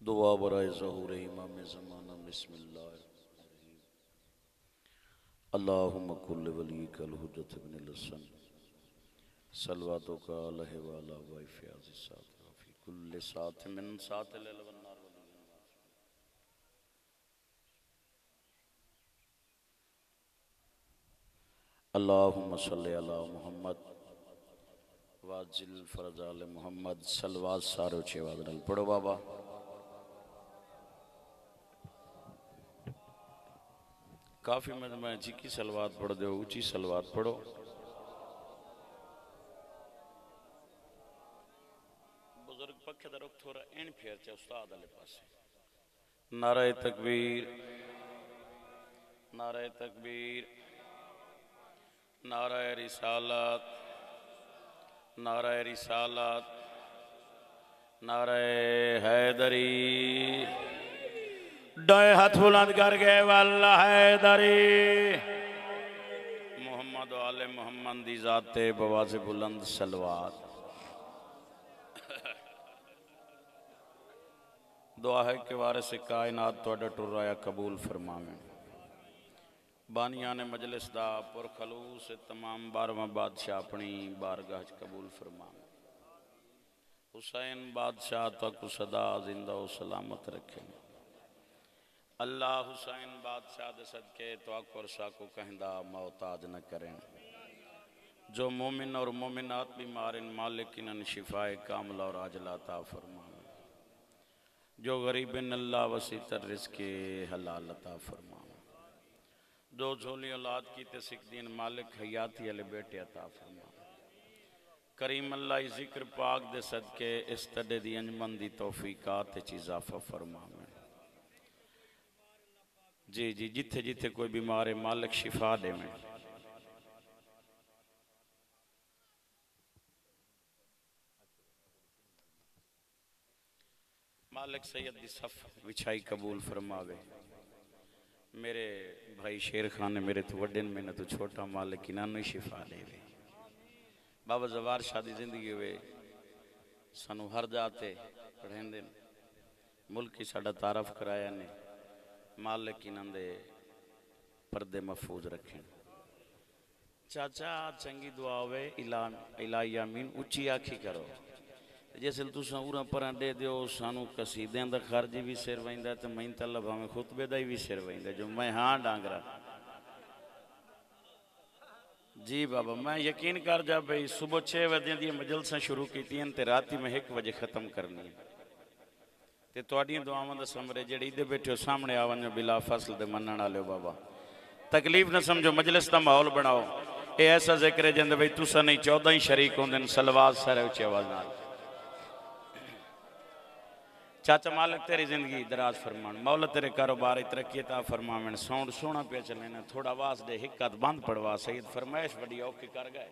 दुआ बराए ज़हूर इमाम ज़माना बिस्मिल्लाह अल्लाहुम्मा कुल्ल वलीकल हुज्जत इब्न लसन सलवातो का अलैहि वाला वाइफ आज़ी साथ फी कुल्ल साथ मिन साथ लैल वन्नार अल्लाहुम्मा सल्लि अला मुहम्मद वाजिल फरजाल मुहम्मद सलवात सारे उच्चे आवाज़ नाल पढ़ो बाबा। काफ़ी मैं जी की सलवात पढ़ दो, ऊंची सलवात पढ़ो। बुजुर्ग पखे दा रुख थोड़ा इन फेर च उस्ताद वाले पासे। नारे तकबीर, नारे तकबीर, नारे रिसालत, नारे रिसालत, नारे हैदरी। डोए हाथ बुलंद कर गए वाला हैदरी। मोहम्मद वाले मोहम्मद दी जाते बवाज़े बुलंद सलवात। दुआ है कि वारिस कायनात तोड़ा टुराया कबूल फरमावे। बानिया ने मजलिस दा पुरखलूस तमाम 12वां बादशाह अपनी बारगाह कबूल फरमावे। हुसैन बादशाह तक सदा जिंदा व सलामत रखे। अल्लाह हुसैन बादशाह दे सदके तो अकबरशाह को कहंदा मोहताज न करें। जो मोमिन और मोमिनात बीमार इन मालिक इन्हन शिफाए कामला और आजला अता फरमावे। जो गरीब इन अल्लाह वसी तर रिज़्क़े हलाल अता फरमावे। जो झोली औलाद की ते सिख दीन मालिक हयाती अले बेटे अता फरमावे। करीम अल्लाह जिक्र पाक दे सदके इस तडे दी अंजमन दी तौफीकात च इजाफा फरमावे। जी जी जिथे जिथे कोई बीमार है मालिक शिफा दे में। मालिक सैयद दी सफ विछाई कबूल फरमावे। मेरे भाई शेर खान ने मेरे तो वड्डे मैंने तो छोटा मालिक इन्होंने शिफा देवे। बाबा जवार शादी जिंदगी वे सानू हर जाते पढ़ेंदे मुल्क ही साडा तारफ कराया ने। मालिक इन्होंने पर्दे महफूज रखें। चाचा चंगी दुआ वे इलाही आमीन उच्ची आखी करो। जैसे तुसा उरा पर दे दियो सानू कसीदे दा खर्च भी सिर वहिंदा तो मैं तला भावें खुतबे दा भी सिर वहिंदा जो मैं हाँ डांगरा। जी बाबा मैं यकीन कर जा भाई सुबह 6 बजे दी मजलसा शुरू की ते राती में 1 बजे खत्म करनी है। ते तुहाडियां दुआवां दा समरे जेड़े इधर बैठे सामने आवन बिला फसल दे मनण वाले बाबा तकलीफ न समझो मजलिस का माहौल बनाओ। ये ऐसा जिक्र है जिंद भाई तुसा नहीं 14 ही शरीक होंगे सलवात सारे उच्ची आवाज नाल। चाचा मालिक तेरी जिंदगी दराज फरमान मौला तेरे कारोबार तरक्की ता फरमावन। साउंड सोना पे चले ना थोड़ा वास दे हिक्कत बंद पड़वा सईद फरमाइश बड़ी औखी कर गए।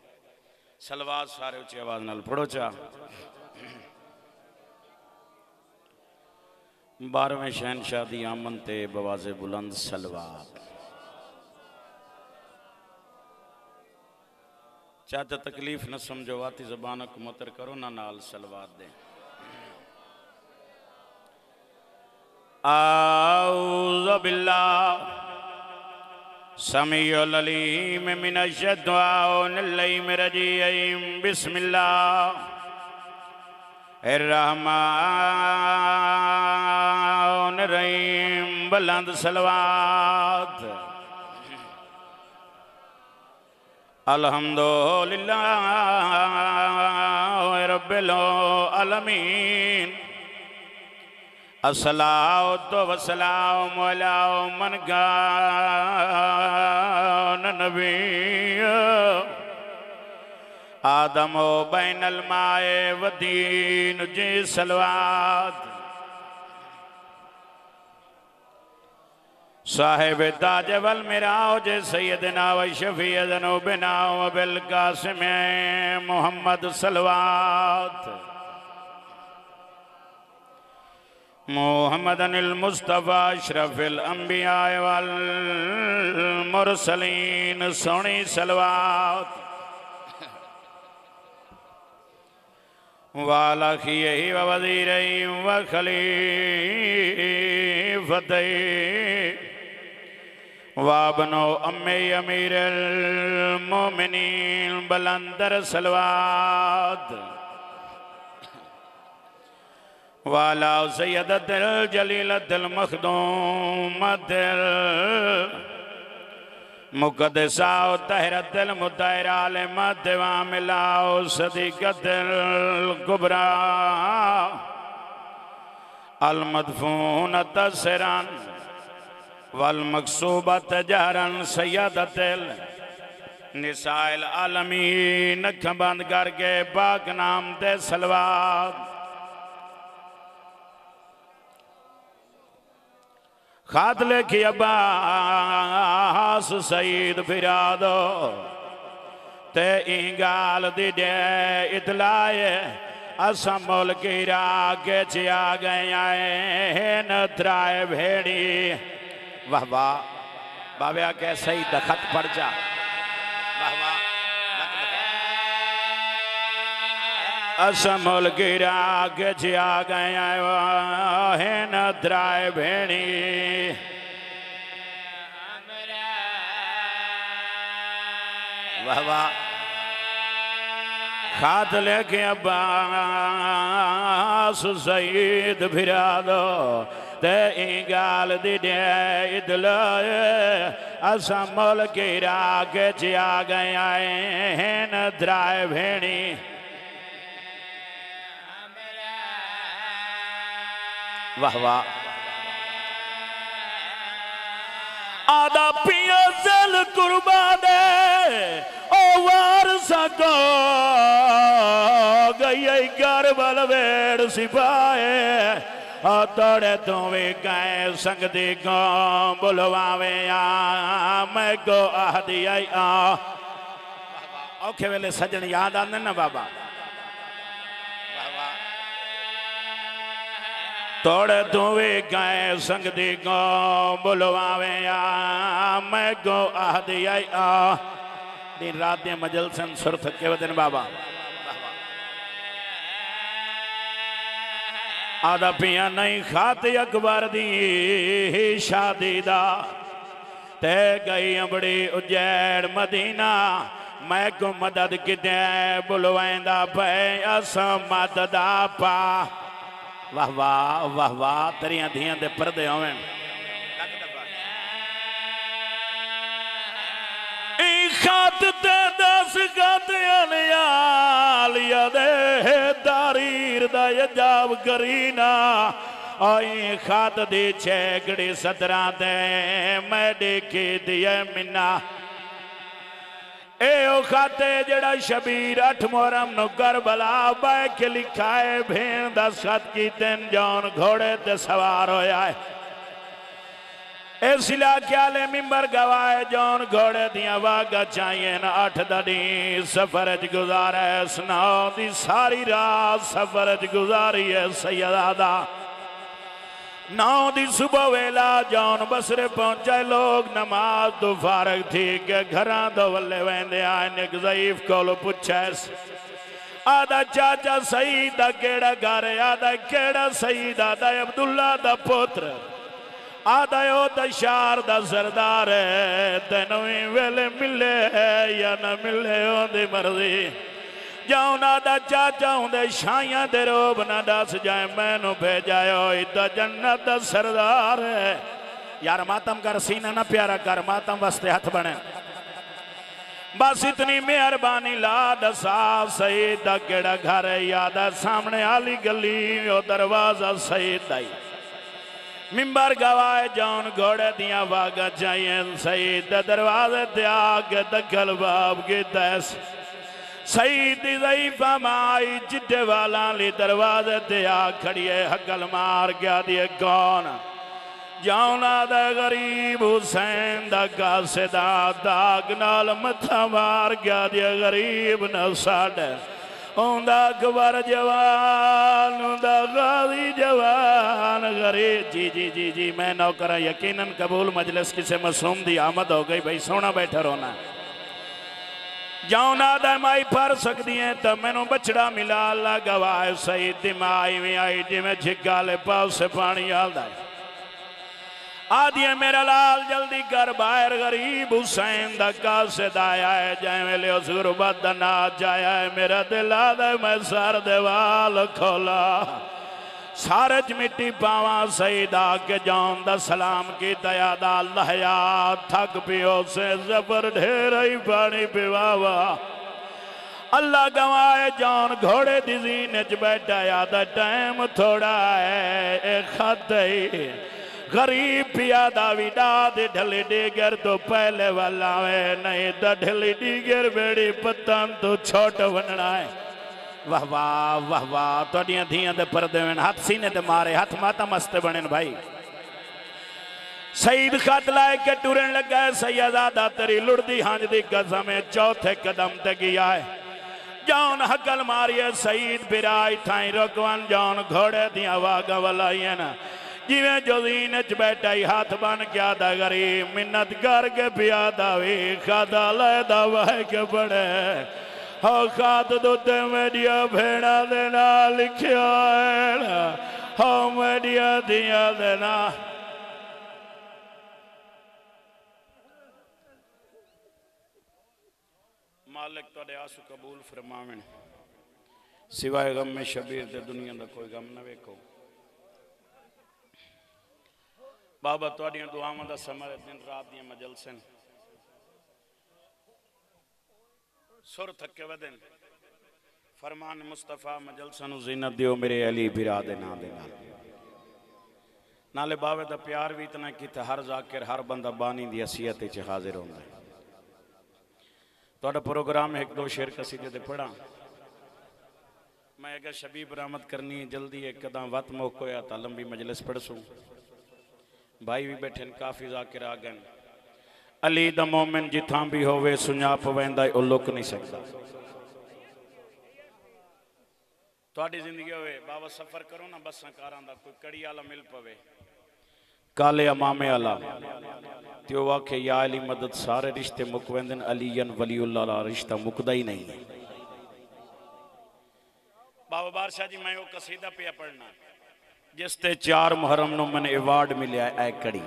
सलवात सारे उच्ची आवाज नाल पढ़ो चा। 12वें शहनशाह दी आमन ते बवाज़े बुलंद सलवात। चाचा तकलीफ न समझो आती ज़बान को मुतर करो ना नाल सलवात दे। आऊज़ु बिल्लाह समीउल अलीम मिनश शैतानिर रजीम बिस्मिल्लाहिर रहमानिर रहीम बुलंद सलवात। अल्हम्दुलिल्लाह रब्बिल आलमीन अस्सलातु वस्सलामु अला मन कान नबिय्य आदम बैनल माए वदीन जी सलवात। साहिब ताज वल मिराज सैयदना व शफीअना बिना व बिल कासिम मोहम्मद सलवात। मोहम्मदनिल मुस्तफ़ा अशरफिल अंबिया वल मुरसलीन सोनी सलवात। वाला खियही व वज़ीरही व खलीफतही वाबनो अम्मे अमीरुल मोमिनीन बुलंदर सलवात वाला सैयदतुल जलीलतुल मखदूमतुल मुक़द्दसा तहरतुल मुतहरा आलिमत वामिला सदीक़तुल कुबरा अल मदफूनत सिरन वल मकसूबत जहरन सैयदतुल निसाइल आलमीन अखां बंद करके पाक नाम दे सलवात खात लिखी अब्बास सईद फिरा दो ते इंगाल दी दे इतलाए असा मुल्क इराक च आ गए न त्राए भेड़ी वाह वाह बाबा के सही दखत पड़ जा वाह वाह असा मुल्क इराक च आ गए न त्राए भेड़ी वाह वाह खात लेके अब्बास सईद फिरा दो ते इंगाल दी दे इतलाए असा मुल्क इराक च आ गए न त्राए भेड़ी वाह वाह आदा पिया जल कुर्बा दे ओ वार सको गई करबल वेड़ सिपाए तोड़े तू भी गए संगती को बुलवावे मैं को आहदी आई औखे वेले सजन याद आंदे ना बाबा तोड़े तू भी गए संगती को बुलवावे मैं को आहदी आई दिन रात ने मजल सन सुर थके वदन बाबा आदा पिया नहीं खाते अकबर दी शादी दा ते गई बड़ी उज्जैन मदीना मैं को मदद किते बुलवांदा पे अस मदद पा वाह वाह वाह वाह तेरिया धियां दे पर्दे होवन खात ते दस खात लिया दे तारीर दा यजाब करीना आई खात दी छेगड़ी सदरा दे मैं देखी दिए मिना ए ओ खाते जड़ा शबीर 8 मुहर्रम नु करबला बह के लिखा है भेण दा खत की तेन जौन घोड़े ते सवार होया है इस इलाके आले मिंबर गवाए जौन घोड़े दिया वागा चाहिए न 8 दी सफर च गुजारे 9 दी सारी रात सफर च गुजारी है सैयदा 9 दी सुबह वेला जौन बसरे पहुंचे लोग नमाज तो फारग थी के घर दो वल्ले वेंदे आन एक ज़ईफ कोलो पूछे आदा चाचा सईद दा केड़ा घर आदा केड़ा सईद आदा अब्दुल्ला दा पुत्र आदा ओ दशार दा सरदार तेन वेले मिले या न मिले ओदी मर्जी जाऊना दा चाचा होंदे शाइयां दे रोब ना दस जाए मैनू भेजायो इदा जन्नत दा सरदार है यार मातम कर सीना ना प्यारा कर मातम वास्ते हाथ बने बस इतनी मेहरबानी ला दसा सईद दा केड़ा घर है याद सामने आली गली ओ दरवाजा सईद दा मिंबर गवाए जौन घोड़े दिया वागा चाहिए सईद दरवाजे ते आके दखल बाब के तैस सईद ज़ईफ़ा माई चिट्टे वाला ली दरवाजे ते आ खड़िए हकल मार गया दिए कौन जौना दा गरीब हुसैन दा कासिदा दाग नाल मथा मार गया दिए गरीब न साढ़े ओंदा अकबर जवान ओंदा गाजी जवान गरीब जी जी जी जी मैं नौकर यकीनन कबूल मजलिस किसे मासूम दी आमद हो गई भाई सोना बैठा रोना जाऊन आदा माई फर सकती है तो मैनू बछड़ा मिला अल्लाह गवाए सही दिमाई में आई जिमें झिग्गा ले पाव से पानी आलदा आदि मेरा लाल जल्दी कर बाहर गरीब हुसैन दा कासिद आया है जै वेले उस गुरबत दा नाच आया है मेरा दिल आदा मैं सर दे वाल खोला सारे च मिट्टी पावा सईदा के जान दा सलाम की दया दा अल्लाह याद थक पियो से जबर ढेर ही पानी पिवावा अल्लाह गवाए जान घोड़े दी जीन च बैठा याद टाइम थोड़ा है खत गरीब पियादा भी डाद ढली डिगर तो पहले वाला है नहीं तो ढली डिगर बेड़ी पतन तो छोट बनना है वाह वाह वाह वाह तोड़ियां धियां दे पर्दे में हाथ सीने ते मारे हाथ माता मस्त बने भाई सईद खत लाए के टुरन लगा सैयदादा तेरी लुड़दी हांज दी कसम चौथे कदम ते गया है जान हकल मारिए सईद बिराई थाई रोकवन जान घोड़े दिया वागा वलाइए ना जिवें जोजीन च बैठा ही हाथ बन क्या दा गरीब मिन्नत करके पियादा वी खादा लैदा वह के बड़े हो खाद दुते मेरिया भेड़ा दे नाल लिखिया है ना हो मेरिया दिया दे ना मालिक तोड़े आंसू कबूल फरमावें सिवाय गम में शबीर दे दुनिया दा कोई गम ना वेखो बाबा तोड़ियां दुआवां दा समर दिन रात दी मजलसन सुर थके वदन फरमान मुस्तफा मजलसन जीनत दियो मेरे अली बिरा दे ना दे नाले बावे दा प्यार भी इतना किता हर जाकिर हर बंदा बानी दी हसीयत च हाजिर होंदा है तोड़ा प्रोग्राम एक दो शेर कसीदे दे पढ़ा मैं अगर शबी बरामद करनी है जल्दी एक कदम वत मौको या ता लंबी मजलिस पढ़सूं भाई भी बैठे काफी जाकिर आ गए अली दा मोमिन जिथां भी होवे सुझाप वेंदा ओ लुक नहीं सकता तुहाडी जिंदगी होवे बाबा सफर करो ना बसां कारां दा कोई कड़ी वाला मिल पवे काले अमामे वाला त्यो वाके या अली मदद सारे रिश्ते मुक वेंदन अलीयन वलीउल्लाह दा रिश्ता मुकदा ही नहीं है बाबा बादशाह जी मैं वो कसीदा पे पढ़ना जिसते 4 मुहर्रम नु मैंने अवार्ड मिले ऐ कड़ी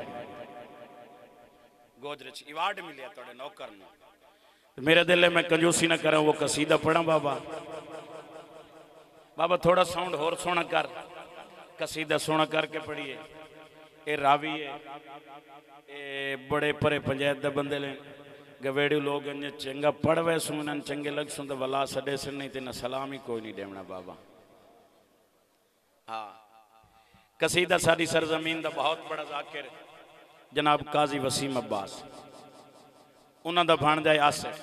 गोदरेज अवार्ड मिले तोड़े नौकर नु मेरे दिल में कंजूसी ना करा वो कसीदा पढ़ा बाबा बाबा थोड़ा साउंड होर सोना कर कसीदा सोना करके पढ़िए ये रावी है ये बड़े परे पंचायत दे बंदे ने गवेड़ू लोग चंगा पढ़ वे सुनन चंगे लग सुन तो वला सडे से नहीं तेना सलाम ही कोई नहीं देना बाबा हाँ कसीदा साड़ी सरजमीन दा बहुत बड़ा जाकिर जनाब काजी वसीम अब्बास उन्हां दा भाणजा आसिफ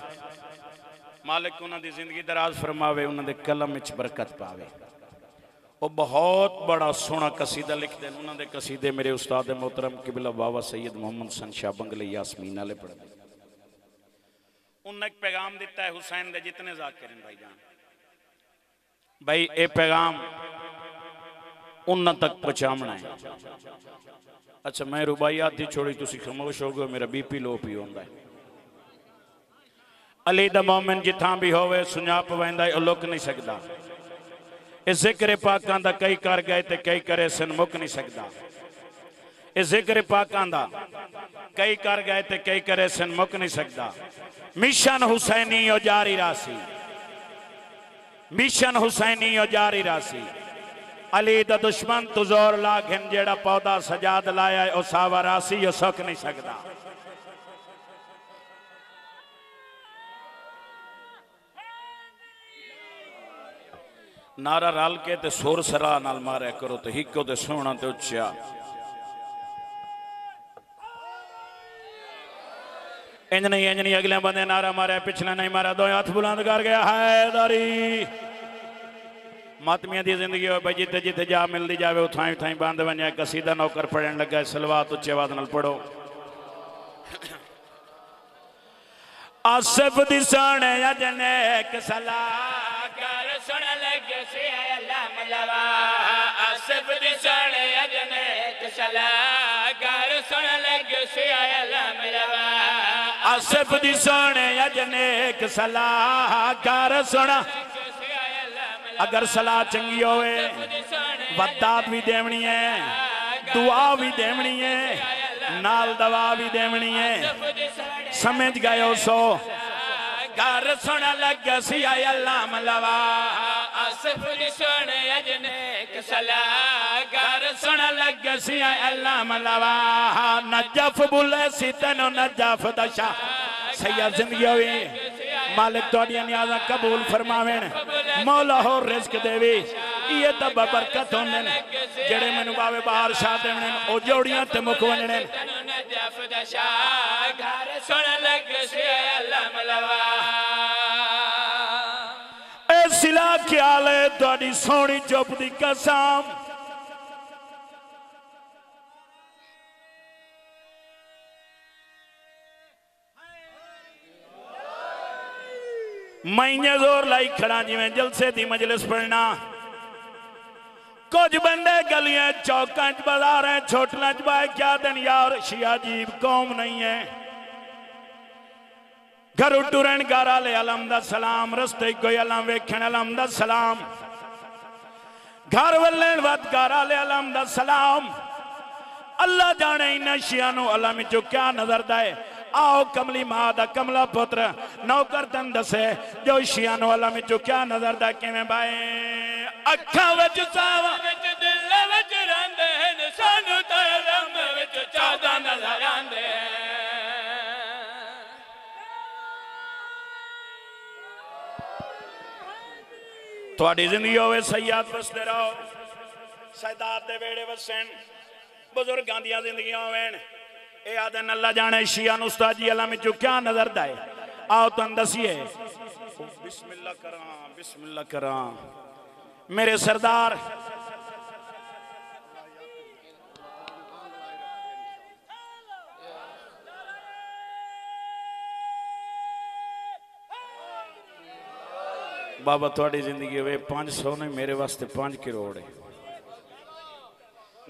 मालिक उन्हां दी जिंदगी दराज फरमावे उन्हां दे कलम विच बरकत पावे वो बहुत बड़ा सोहना कसीदा लिखते हैं उन्हां दे कसीदे मेरे उस्ताद मोहतरम किबला बाबा सैयद मोहम्मद सन शाह बंगले यासमीन वाले पढ़ते उन्हें एक पैगाम दिता है हुसैन दे जितने जाकिर हैं भाईजान भाई ये पैगाम उन्हां तक पहुंचावना है अच्छा मैं रुबाई आधी छोड़ी तुसी खामोश हो गए मेरा बीपी लो पी होंदा है अली दा मोमिन जिथां भी होवे सुझाप वेंदा है लुक नहीं सकदा इस जिक्र पाकां दा कई कर गए ते कई करे सन मुक नहीं सकदा इस जिक्र पाकां दा कई कर गए ते कई करे सन मुक नहीं सकदा मिशन हुसैनी ओ जारी रासी मिशन हुसैनी ओ जारी रासी अली दा दुश्मन तू जोर लाखन जेड़ा पौधा सजाद लाया है ओ सावा रासी ओ सुक नहीं सकदा नारा रल के ते सुर सरा नाल मारे करो तो हिको ते सोहना ते उच्चा इंज नहीं अगले बंदे नारा मारे पिछले नहीं मारा दो हाथ बुलंद कर गया हैदरी मातमिया की जिंदगी हो भाई जिते जिते जा मिलती जाए उठाई उठाई बंद बने कसीदा नौकर पढ़न लगा सलवात उच्चे आवाज नाल पढ़ो आसिफ दी सोने अजने एक सलाह कर सुन लगे से अल्लाह मलवा आसिफ दी सोने अजने एक सलाह कर सुन लगे से अल्लाह मलवा आसिफ दी सोने अजनेक सलाह कर सुना अगर सलाह चंगी होवे वदात भी देवनी है दुआ भी देवनी है नाल दवा भी देवनी है समझ गए हो सो घर सुन लग सी अल्लाह मलवा आसिफ दी सोने अजनेक सलाह घर सुन लग सी अल्लाह मलवा नजफ बुले सी तेनो नजफ दशा सैयद जिंदगी होवी मालिक तोड़िया नियाज़ा कबूल फरमावेन मौला हो रिज़्क देवी ये तब बरकत होने जेड़े मैनू बावे बाहर शाह देने ओ जोड़ियां ते मुख वंजने ए सिला ख्याल है तोड़ी सोनी चुप दी कसम मैं जोर लाई खड़ा जिवें जलसे दी मजलिस पढ़ना कुछ बंदे गलियां चौकां च बाजारां छोटलां च बाए क्या दिन यार शिया अजीब कौम नहीं है घर टुरन घर आले अलम दा सलाम रस्ते कोई अलम वेखण अलम दा सलाम घर वल्लेन वत घर आले अलम दा सलाम अल्लाह जाने इन्हां शिया नूं अलम चो क्या नजर दाए आओ कमली मां दा कमला पुत्र नौकर तन दसे जो शिया नूं अलम चो क्या नजर दा किवें बाए अखां विच सावा विच दिल विच रंदे ने सानू तां अलम विच चादा नजर आंदे थोड़ी जिंदगी होवे सयाद बसते रहो सैदात दे वेड़े वसन बुजुर्गां दी जिंदगी होवेन ए आदन अल्लाह जाने शिया नूं उस्ताद जी अलम चो क्या नजर दाए आओ तुहानू दसीए बिस्मिल्लाह करा मेरे सरदार बाबा थोड़ी जिंदगी हो 500 नहीं मेरे वास्ते 5 करोड़ है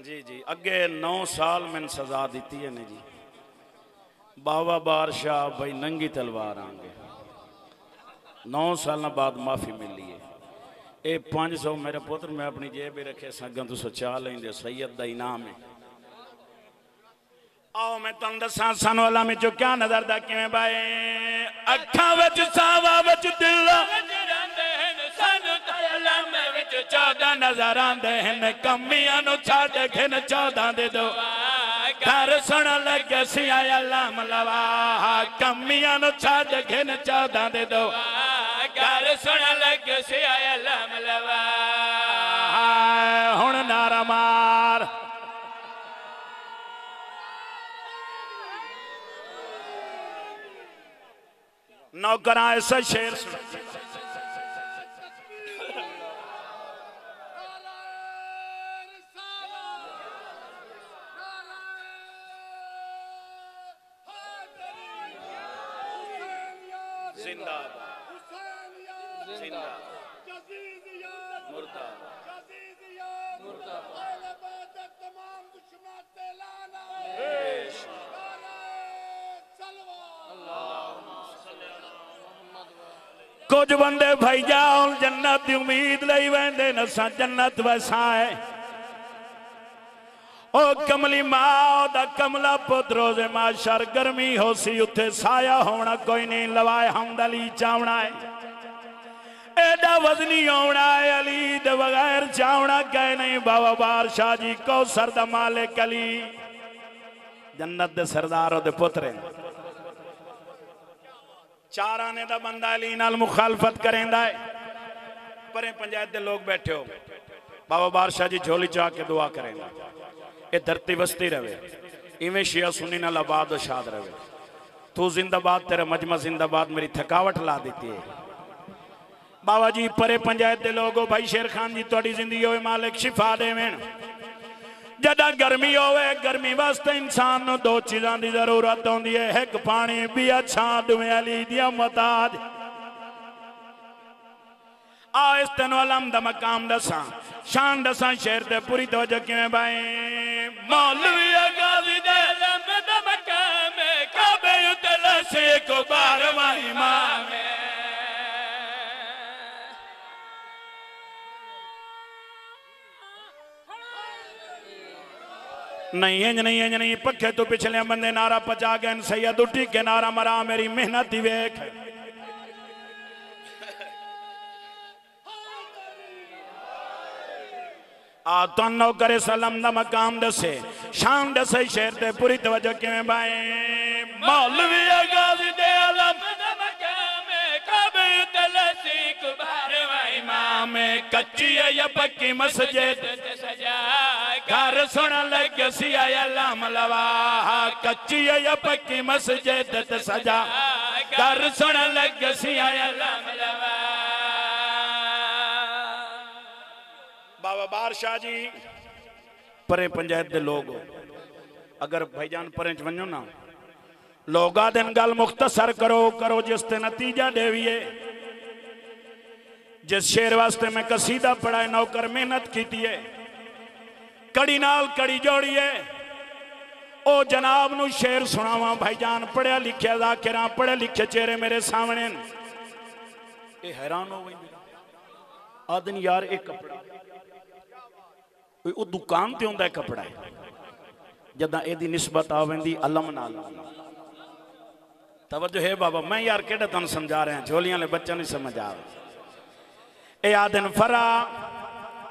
जी जी अगे 9 साल मैंने सजा दी है ने जी बाबा बादशाह भाई नंगी तलवार आंगे 9 साल बाद माफी मिली है ये 500 मेरे पुत्र मैं अपनी जेब में रखे सगन तो सचा लेंगे सैयद का इनाम है आओ मैं तुम दसा सानू अल्लाह में जो क्या नजर दा किवें बाए अखां विच सावा विच दिल चौदह नजर आंदे हैं कमियां नु छड़ के 14 दे दो घर सुन लगे सी अल्लाह मलवा कमियां नु छड़ के 14 दे दो घर सुन लगे सी अल्लाह मलवा हुण नारा मार नौकरां ऐसा शेर सुन कुछ बंदे भाई जाओ जन्नत की उम्मीद लाई वेंदे न सा जन्नत वैसा है ओ कमली मां दा कमला पुत्र रोजे माशर गर्मी हो सी उथे साया होना कोई नहीं लवाए हमदली चावना है एडा वजनी होना है अली दे बगैर चावना कह नहीं बाबा बादशाह जी कौसर दा मालिक अली जन्नत दे सरदार दे पुत्र चार आने दा बंदा अली नाल मुखालफत करेंदा है परे पंचायत दे लोग बैठे हो बाबा बादशाह जी झोली चाह के दुआ करेंगे ये धरती बसती रहे इवें शिया सुन्नी नाल आबाद शाद रहे तू जिंदाबाद तेरा मजमा जिंदाबाद मेरी थकावट ला देती है बाबा जी परे पंचायत दे लोगो भाई शेर खान जी थोड़ी जिंदगी होवे मालिक शिफा देवें जदा गर्मी होवे गर्मी वास्ते इंसान नूं 2 चीज़ां दी जरूरत होंदी है एक पानी भी अच्छा दुए अली दिया मताज आ इस तेन अलम दा मकाम दसा शान दसा शेर ते पूरी तवज्जो किवें बाए मौलवी गाजी दे अलम दा मकाम काबे उते लश एक बारहवां इमाम है। नहीं इंज नहीं इंज नहीं, पखे तो पिछले बंदे नारा पचा गए। सैयद उठी के नारा मरा मेरी मेहनत ही वेख। आ तो करे सलम दा मकाम दसे, शाम दसे, शेर ते पूरी तवज्जो किवें भाई। मौलवी गाजी दे आलम दा मकाम कबे तलसी बारहवां इमाम। कच्ची है या पक्की मस्जिद सजा, घर सुन लग सी अल्लाह लवा। कच्ची है या पक्की मस्जिद सजा, घर सुन लग सी अल्लाह लवा। बाबा बादशाह जी परे पंचायत दे लोग अगर भाईजान परे च वनो ना, लोग आदन गल मुख्तसर करो करो जिसते नतीजा देविए। जिस शेर वास्ते मैं कसीदा पढ़ा है, नौकर मेहनत की है, कड़ी नाल कड़ी जोड़ी है। ओ जनाब नू शेर सुनावा भाईजान, पढ़िया लिखिया जाकिरा, पढ़े लिखे चेहरे मेरे सामने। ये हैरान हो गई आदन यार, एक कपड़ा वो दुकान ते होंदा है कपड़ा है, जदा एदी निस्बत आवेंदी अलम नाल। तवज्जो है बाबा, मैं यार केड़ा तुम समझा रहे हैं, झोलियां ले बच्चा नहीं समझ आवे। ए आदन फरा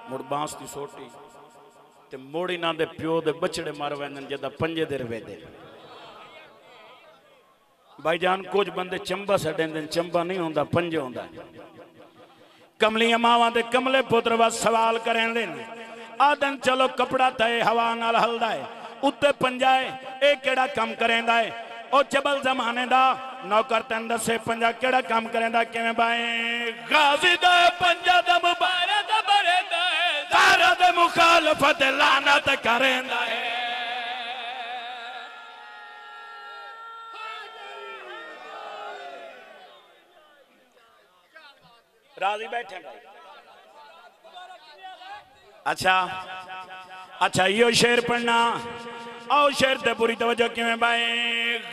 मुड़ बांस की सोटी ते मोड़ी ना दे प्यो दे बछड़े मार वैंदन जदा पंजे दे रवे दे। भाईजान कुछ बंदे चंबा छडेंदे, चंबा नहीं होंदा पंजे होंदा। कमलियां मावां दे कमले पुत्र वास सवाल करेंदे। आदन चलो कपड़ा तय हवा नाल हलदा है, उत्ते पंजा है, ए केड़ा काम करेंदा है। ओ चबल जमाने दा नौकर तन दसे पंजा केड़ा काम करेंदा किवें बाए। गाजी दा पंजा दा मुबारक बरेंदा है, ज़ारा दे मुखालफत लानत करेंदा है। राजी बैठे भाई। अच्छा अच्छा यो शेर पढ़ना, आओ शेर ते पूरी तवज्जो किवें भाई।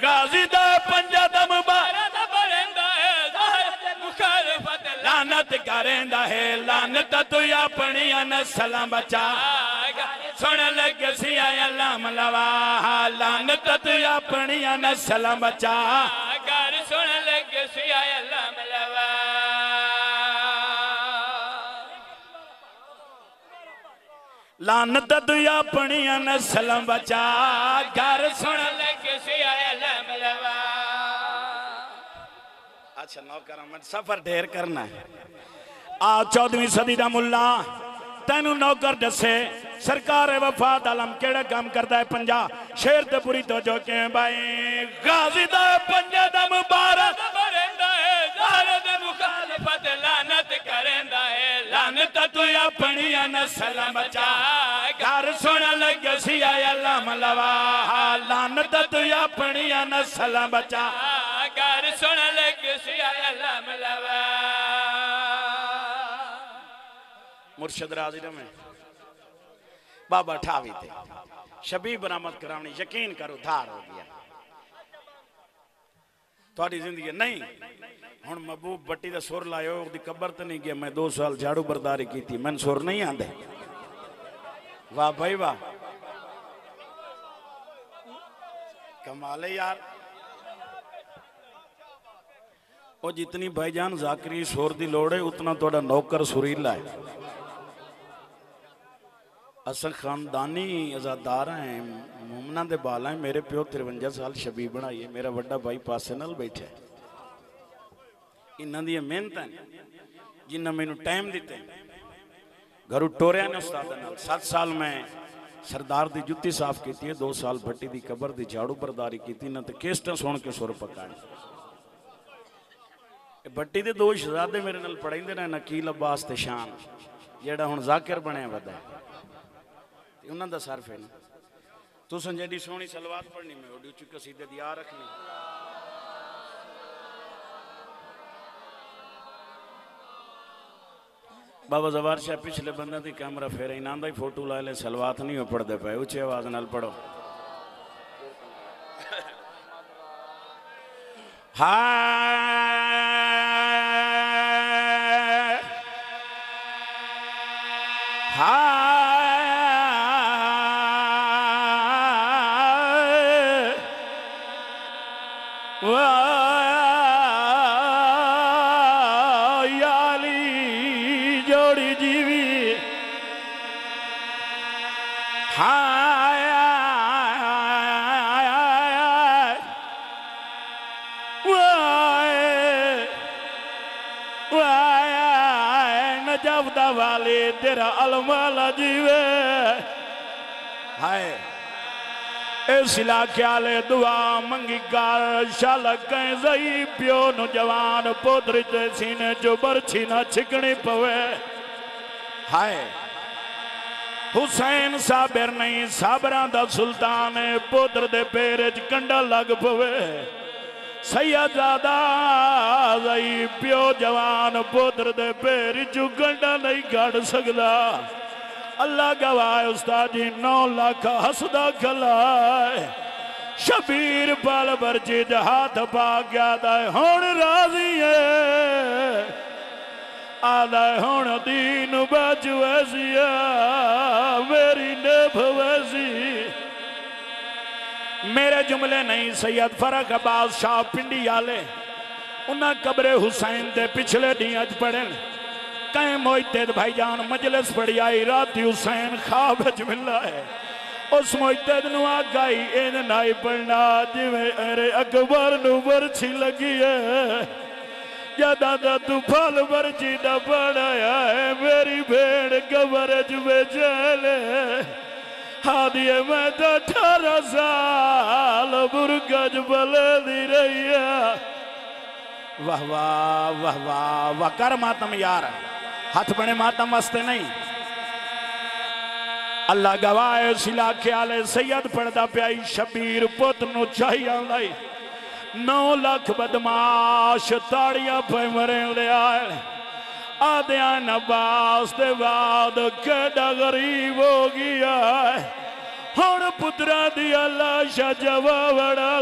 गाजी दा पंजा दा मुबारक बरेंदा है, मुखालफत लानत करेंदा है। लानत तू अपनी नस्ल बचा, सुन लग सी अल्लाह लवा। लानत तू अपनी नस्ल बचा, घर सुन लग सी अल्लाह लवा। लानत तू अपनी नस्ल बचा, घर सुन लग सी अल्लाह लवा। अच्छा नौकर अहमद सफर ढेर करना है। आ 14वीं सदी दा मुल्ला तेनू नौकर दसे सरकार वफात आलम केड़ा काम करता है पंजा। शेर ते पूरी तवज्जो के भाई। गाजी दा पंजा दा मुबारक बरेंदा है, ज़ारा दे मुखालफत लानत करेंदा है। लानत तू अपनी नस्ल बचा, घर सुन लग सी अल्लाह लवा। लानत तू अपनी नस्ल बचा, घर सुन लग सी अल्लाह लवा। मुर्शद राजी में बाबा ठावी थे शबीब बरामद करावनी, यकीन करो धार हो गया थोड़ी जिंदगी। नहीं हुण महबूब भट्टी का सुर लायो, उसकी कबर तो नहीं गया। मैं 2 साल झाड़ू बरदारी की थी, मैंने सुर नहीं आंदे। वाह भाई वाह, कमाल है यार। और जितनी भाईजान जाकरी सुर की लोड़ है, उतना थोड़ा नौकर सुरीला है। असल खानदानी आजादार हैं, मुमना दे बाल हैं। मेरे प्यो 53 साल शबीब बनाई है, मेरा बड़ा भाई पासे नाल बैठा है। इन्हां दी मेहनत है जिन्हें मैनू टाइम दिते। घरों टोरिया ने उस्ताद नाल 7 साल मैं सरदार दी जुत्ती साफ की है, 2 साल भट्टी दी कबर दी झाड़ू बरदारी की ना, तो केस्टा सुन के सुर पकाए। भट्टी दे 2 शहजादे मेरे नाल पढ़ाइंदे ने, नकील अब्बास ते शान, जेड़ा हुण जाकिर बनया वदा है। उन्होंने दा सर्फ है ना, तुसें जेडी सोहनी सलवात पढ़नी, मैं ओडी उच्ची कसीदे दी आ रखनी। बाबा जवार शाह पिछले बंदे की कैमरा फेर इन्हों का ही फोटो ला ले, सलवात नहीं हो पढ़ते पे, उच्ची आवाज नाल पढ़ो। हाय हाय याली जोड़ी जीवी हाय नजफदा वाले तेरा अलमाला जीवे हाय इस इलाके आले दुआ मंगी गाल शाल कहीं जई पियो नौजवान पोतरी ते सीने जो बरछी ना छिकनी पवे हाय हुसैन साबिर नहीं साबरा दा सुल्तान पोतर दे पैर च कंडा लग पवे सैयदादा जई पियो जवान पोतर दे पैर चू कंडा नहीं काट सकदा अल्लाह गवाए उस्ताद जी 9 लाख हसदा खलाए शबीर पल बरजी हाथ पा गया हुण राजी है आदा हुण दीन बच वैसी मेरी नेफ वैसी मेरे जुमले नहीं सैयद फरक अब्बास शाह पिंडी आले उन्हें कब्रे हुसैन दे पिछले दी अज पढ़े कई मोहितेद भाईजान मजलिस पढ़ी आई रात हुसैन ख्वाब च मिला है उस मोहितेद नु आगाई इन नाई पढ़ना जिवें अरे अकबर नु बरछी लगी है जदा तू फल बरछी दा पढ़ाया है मेरी भेड़ कबर च बेचैन हादिए मैं तो 18 साल बुरगज बलदी रही है वाह वाह वाह वाह वाह कर मातम यार हाथ बने मातम वास्ते नहीं अल्लाह गवाए सिला ख्याले सैयद पढ़दा प्याई शबीर पुत नु चाहिए 9 लाख बदमाश ताड़ियां पे मरे आए आदिया नबास दे बाद केड़ा गरीब हो गया हुण पुत्रा दी लाशा जवा वड़ा